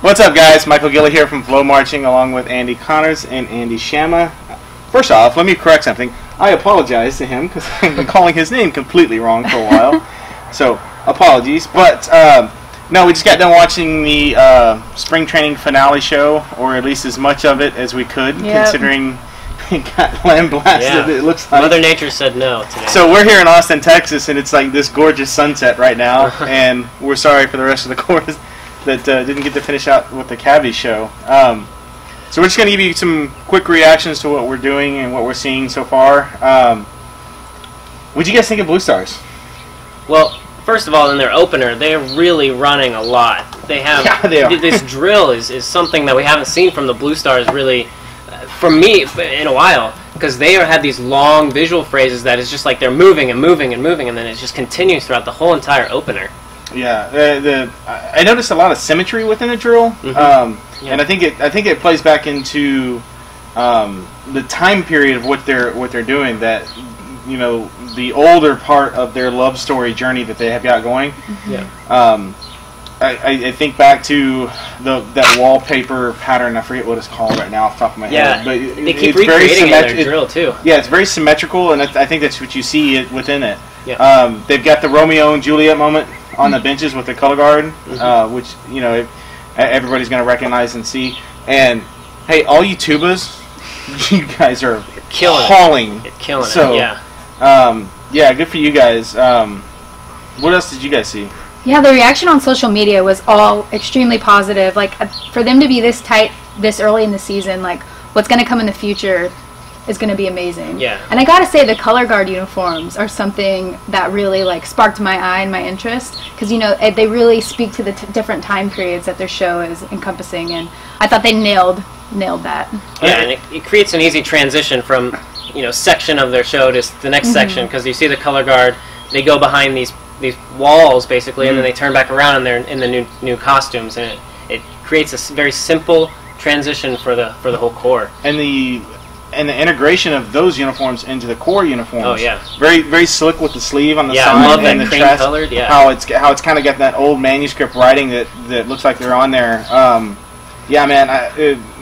What's up, guys? Michael Gilly here from FloMarching, along with Andy Connors and Andy Shama. First off, let me correct something. I apologize to him because I've been calling his name completely wrong for a while. So, apologies. But, no, we just got done watching the Spring Training Finale show, or at least as much of it as we could, considering it got lambasted, it looks like. Mother Nature said no today. So we're here in Austin, Texas, and it's like this gorgeous sunset right now, and we're sorry for the rest of the course that didn't get to finish out with the Cavaliers show. So we're just going to give you some quick reactions to what we're doing and what we're seeing so far. What do you guys think of Blue Stars? Well, first of all, in their opener, they're really running a lot. They have this drill is something that we haven't seen from the Blue Stars really, for me, in a while. Because they had these long visual phrases that is just like they're moving and moving and moving, and then it just continues throughout the whole entire opener. Yeah, I noticed a lot of symmetry within the drill, and I think it plays back into the time period of what they're doing. That, you know, the older part of their love story journey that they have got going. I think back to that wallpaper pattern. I forget what it's called right now off the top of my head. But they keep recreating it in their drill too. Yeah, it's very symmetrical, and I think that's what you see within it. They've got the Romeo and Juliet moment on the benches with the color guard, which, you know, everybody's going to recognize and see. And hey, all you tubas, you guys are hauling. Killing it. Yeah, good for you guys. What else did you guys see? Yeah, the reaction on social media was all extremely positive. Like, for them to be this tight this early in the season, like, what's going to come in the future is going to be amazing. And I gotta say, the color guard uniforms are something that really like sparked my eye and my interest, because, you know, they really speak to the different time periods that their show is encompassing, and I thought they nailed that. Yeah, and it creates an easy transition from, you know, section of their show to the next section, because you see the color guard, they go behind these walls basically, and then they turn back around and they're in the new costumes, and it creates a very simple transition for the whole core. And the integration of those uniforms into the core uniforms. Oh yeah, very slick with the sleeve on the side. I love that cream colored. How it's kind of got that old manuscript writing that looks like they're on there. Yeah, man,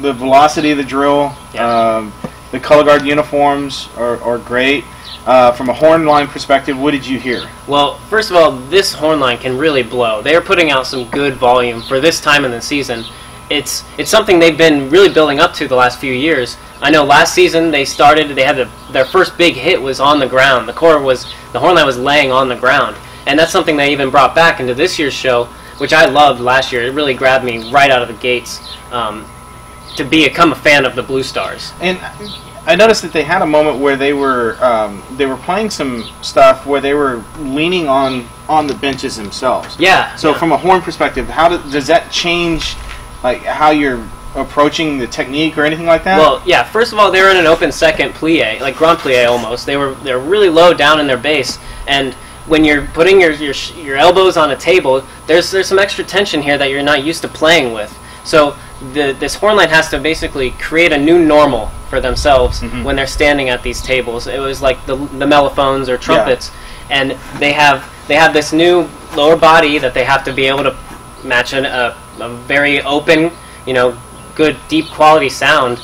the velocity of the drill, the color guard uniforms are great. From a horn line perspective, what did you hear? Well, first of all, this horn line can really blow. They are putting out some good volume for this time in the season. It's something they've been really building up to the last few years. I know last season they had their first big hit was on the ground. The horn line was laying on the ground, and that's something they even brought back into this year's show, which I loved last year. It really grabbed me right out of the gates to become a fan of the Blue Stars. And I noticed that they had a moment where they were playing some stuff where they were leaning on the benches themselves. So from a horn perspective, how does that change, like, how you're approaching the technique or anything like that? Well, yeah. First of all, they were in an open second plie, like grand plie almost. They're really low down in their base, and when you're putting your elbows on a table, there's some extra tension here that you're not used to playing with. So this horn line has to basically create a new normal for themselves when they're standing at these tables. It was like the mellophones or trumpets, and they have this new lower body that they have to be able to match a very open, you know, good deep quality sound,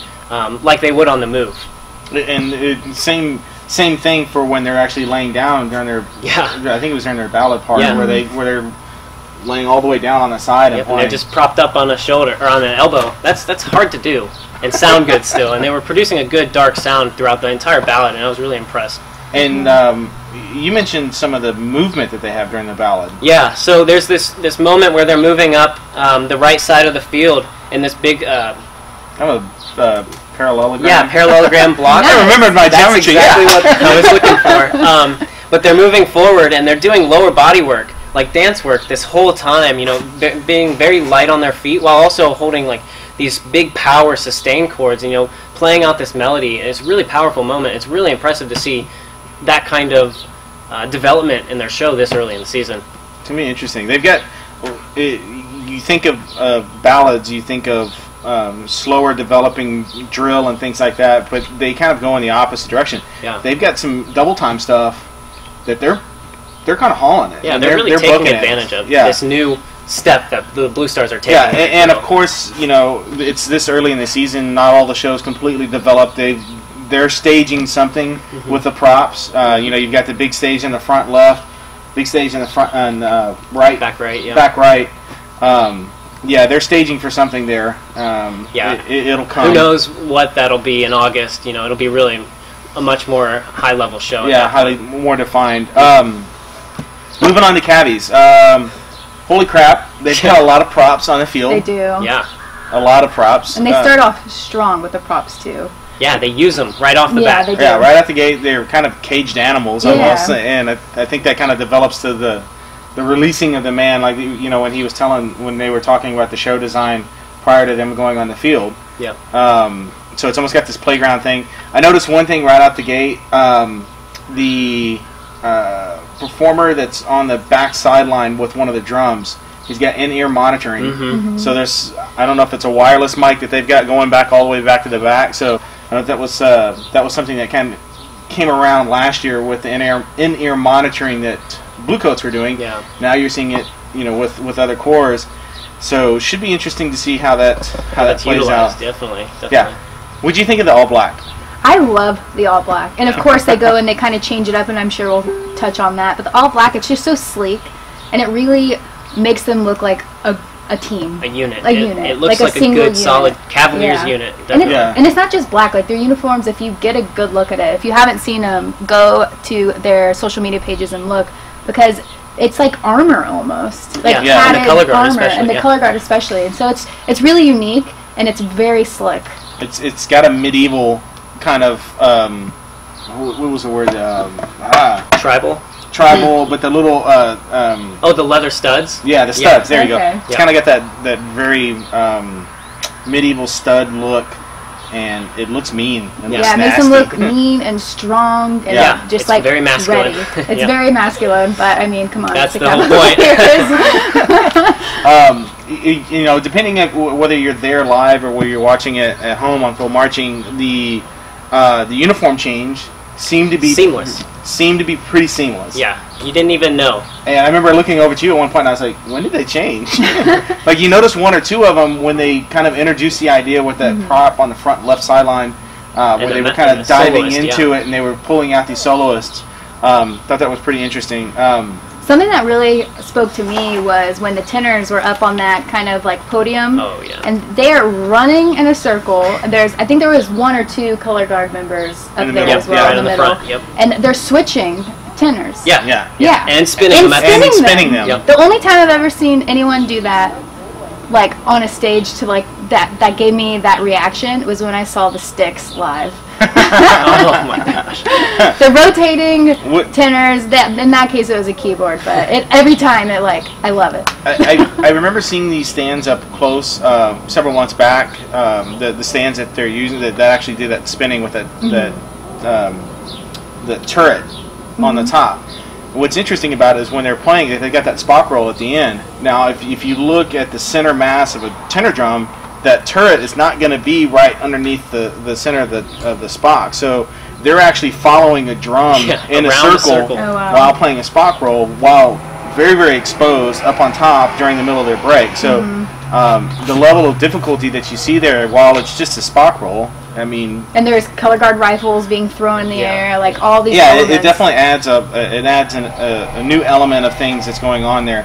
like they would on the move. And same thing for when they're actually laying down during their I think it was during their ballad part where they're laying all the way down on the side and they're just propped up on a shoulder or on an elbow. That's hard to do and sound good still. And they were producing a good dark sound throughout the entire ballad, and I was really impressed. And you mentioned some of the movement that they have during the ballad. Yeah, so there's this moment where they're moving up the right side of the field in this big parallelogram. Yeah, parallelogram block. I remembered my geometry. That's exactly what I was looking for. But they're moving forward and they're doing lower body work, like dance work, this whole time. You know, being very light on their feet while also holding like these big power sustain chords. And, you know, playing out this melody. It's a really powerful moment. It's really impressive to see that kind of development in their show this early in the season. To me, interesting. They've got. You think of ballads, you think of slower developing drill and things like that, but they kind of go in the opposite direction. Yeah. They've got some double time stuff that they're kind of hauling it. Yeah, they're really taking advantage of this new step that the Blue Stars are taking. Yeah, and of course, you know, it's this early in the season. Not all the shows completely developed. They're staging something with the props. You know, you've got the big stage in the front left, big stage in the front and right, back right, yeah, back right. Yeah, they're staging for something there. Yeah, it'll come. Who knows what that'll be in August? You know, it'll be really a much more high-level show. Yeah, highly more defined. Moving on to Cavies. Holy crap, they've got a lot of props on the field. They do. Yeah. A lot of props. And they start off strong with the props, too. Yeah, they use them right off the bat. They do. Yeah, right out the gate, they're kind of caged animals almost. And I think that kind of develops to the releasing of the man, like, you know, when he was when they were talking about the show design prior to them going on the field. Yep. So it's almost got this playground thing. I noticed one thing right out the gate. The performer that's on the back sideline with one of the drums, he's got in-ear monitoring. So there's, I don't know if it's a wireless mic that they've got going back all the way back to the back. So I don't know if that was something that kind of came around last year with the in-ear monitoring that Bluecoats were doing. Yeah. Now you're seeing it, you know, with other cores. So should be interesting to see how that plays out. Definitely. Yeah. What'd you think of the all black? I love the all black, and of course they go and they kind of change it up, and I'm sure we'll touch on that. But the all black, it's just so sleek, and it really makes them look like a team, a unit. It looks like a good, unit. Solid Cavaliers unit. And it's not just black. Like their uniforms, if you get a good look at it, if you haven't seen them, go to their social media pages and look, because it's like armor almost, like and the color guard armor, and the color guard especially. And so it's really unique, and it's very slick. It's got a medieval kind of what was the word? Tribal, but the little the leather studs. Yeah, the studs. There you go. Okay. It's kind of got that very medieval stud look, and it looks mean. It makes them look mean and strong, and just it's like very masculine. Ready. It's very masculine, but I mean, come on, that's it's the whole point. You know, depending on whether you're there live or whether you're watching it at home on FloMarching, the uniform change seemed to be seamless. Seemed to be pretty seamless. Yeah, you didn't even know. And I remember looking over to you at one point, and I was like, "When did they change?" Like you noticed one or two of them when they kind of introduced the idea with that prop on the front left sideline, where they were kind of diving into it and they were pulling out these soloists. Thought that was pretty interesting. Something that really spoke to me was when the tenors were up on that kind of like podium. Oh, yeah. And they're running in a circle. I think there was one or two color guard members up there as well in the middle. Front, yep. And they're switching tenors. Yeah. And spinning them. Yep. The only time I've ever seen anyone do that, like on a stage to like that gave me that reaction was when I saw the Styx live. Oh my gosh. The rotating tenors, in that case it was a keyboard, but every time I love it. I remember seeing these stands up close several months back, the stands that they're using that actually do that spinning with the turret on the top. What's interesting about it is when they're playing it, they got that Spock roll at the end. Now if you look at the center mass of a tenor drum, that turret is not going to be right underneath the center of the Spock. So they're actually following a drum in a circle while playing a Spock roll, while very, very exposed up on top during the middle of their break. So the level of difficulty that you see there, while it's just a Spock roll, I mean... And there's color guard rifles being thrown in the air, like all these elements. It definitely adds a new element of things that's going on there.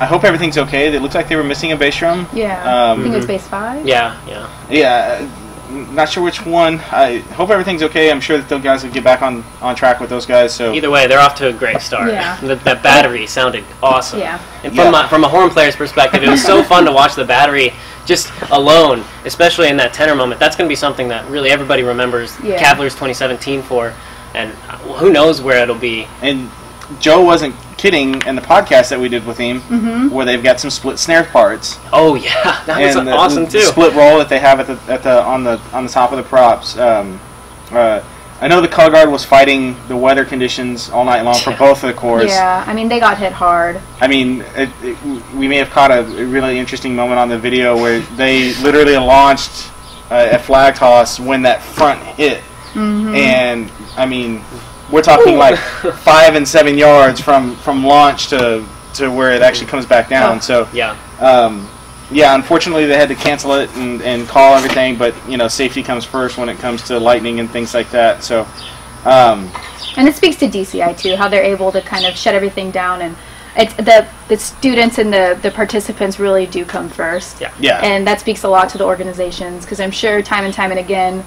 I hope everything's okay. It looks like they were missing a bass drum. Yeah. I think it was bass 5. Yeah. Not sure which one. I hope everything's okay. I'm sure that those guys will get back on track with those guys. So either way, they're off to a great start. Yeah. That battery sounded awesome. Yeah. And from a horn player's perspective, it was so fun to watch the battery just alone, especially in that tenor moment. That's going to be something that really everybody remembers Cavaliers 2017 for, and who knows where it'll be. And Joe wasn't kidding in the podcast that we did with him, where they've got some split snare parts. Oh yeah, that was awesome too. The split roll that they have on the top of the props. I know the color guard was fighting the weather conditions all night long for both of the cores. Yeah, I mean they got hit hard. I mean, we may have caught a really interesting moment on the video where they literally launched a flag toss when that front hit, and I mean. We're talking like 5 and 7 yards from launch to to where it actually comes back down. So yeah, unfortunately they had to cancel it and call everything, but you know, safety comes first when it comes to lightning and things like that. So and it speaks to DCI too, how they're able to kind of shut everything down, and it's the students and the participants really do come first. Yeah. And that speaks a lot to the organizations, because I'm sure time and time and again,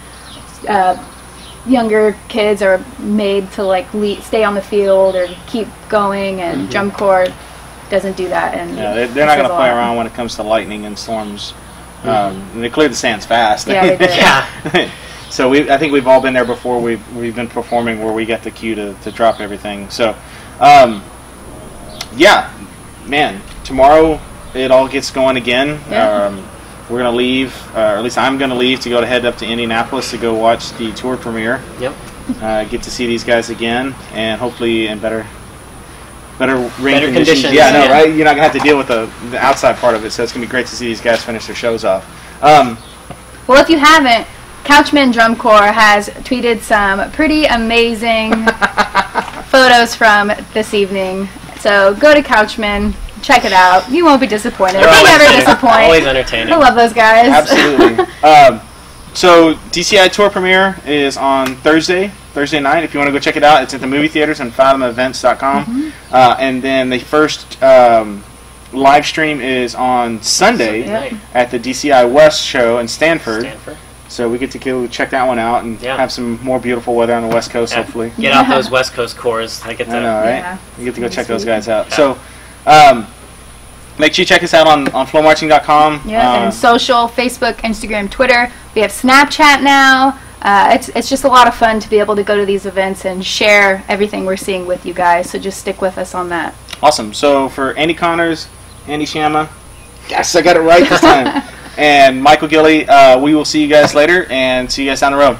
younger kids are made to like stay on the field or keep going, and drum corps doesn't do that. And they're not going to play around when it comes to lightning and storms. They cleared the sands fast. Yeah, they did. So I think we've all been there before. We've been performing where we get the cue to drop everything. So yeah, man, tomorrow it all gets going again. We're going to leave, or at least I'm going to leave to head up to Indianapolis to go watch the tour premiere. Yep. Get to see these guys again, and hopefully in better rain conditions. Yeah, no, right? You're not going to have to deal with the outside part of it, so it's going to be great to see these guys finish their shows off. Well, if you haven't, Couchman Drum Corps has tweeted some pretty amazing photos from this evening. So go to Couchman, check it out. You won't be disappointed. They never disappoint. Always entertaining. I love those guys. Absolutely. So DCI tour premiere is on Thursday night. If you want to go check it out, it's at the movie theaters on fathomevents.com. And then the first live stream is on Sunday at the DCI West show in Stanford. So we get to go check that one out and have some more beautiful weather on the West Coast, hopefully. Get out those West Coast cores. I know, right? Yeah. You get to go check those guys out. So make sure you check us out on FloMarching.com. Yeah, and social, Facebook, Instagram, Twitter. We have Snapchat now. It's just a lot of fun to be able to go to these events and share everything we're seeing with you guys. So just stick with us on that. Awesome. So for Andy Connors, Andy Shama, yes, I got it right this time, and Michael Gilly, we will see you guys later, and see you guys down the road.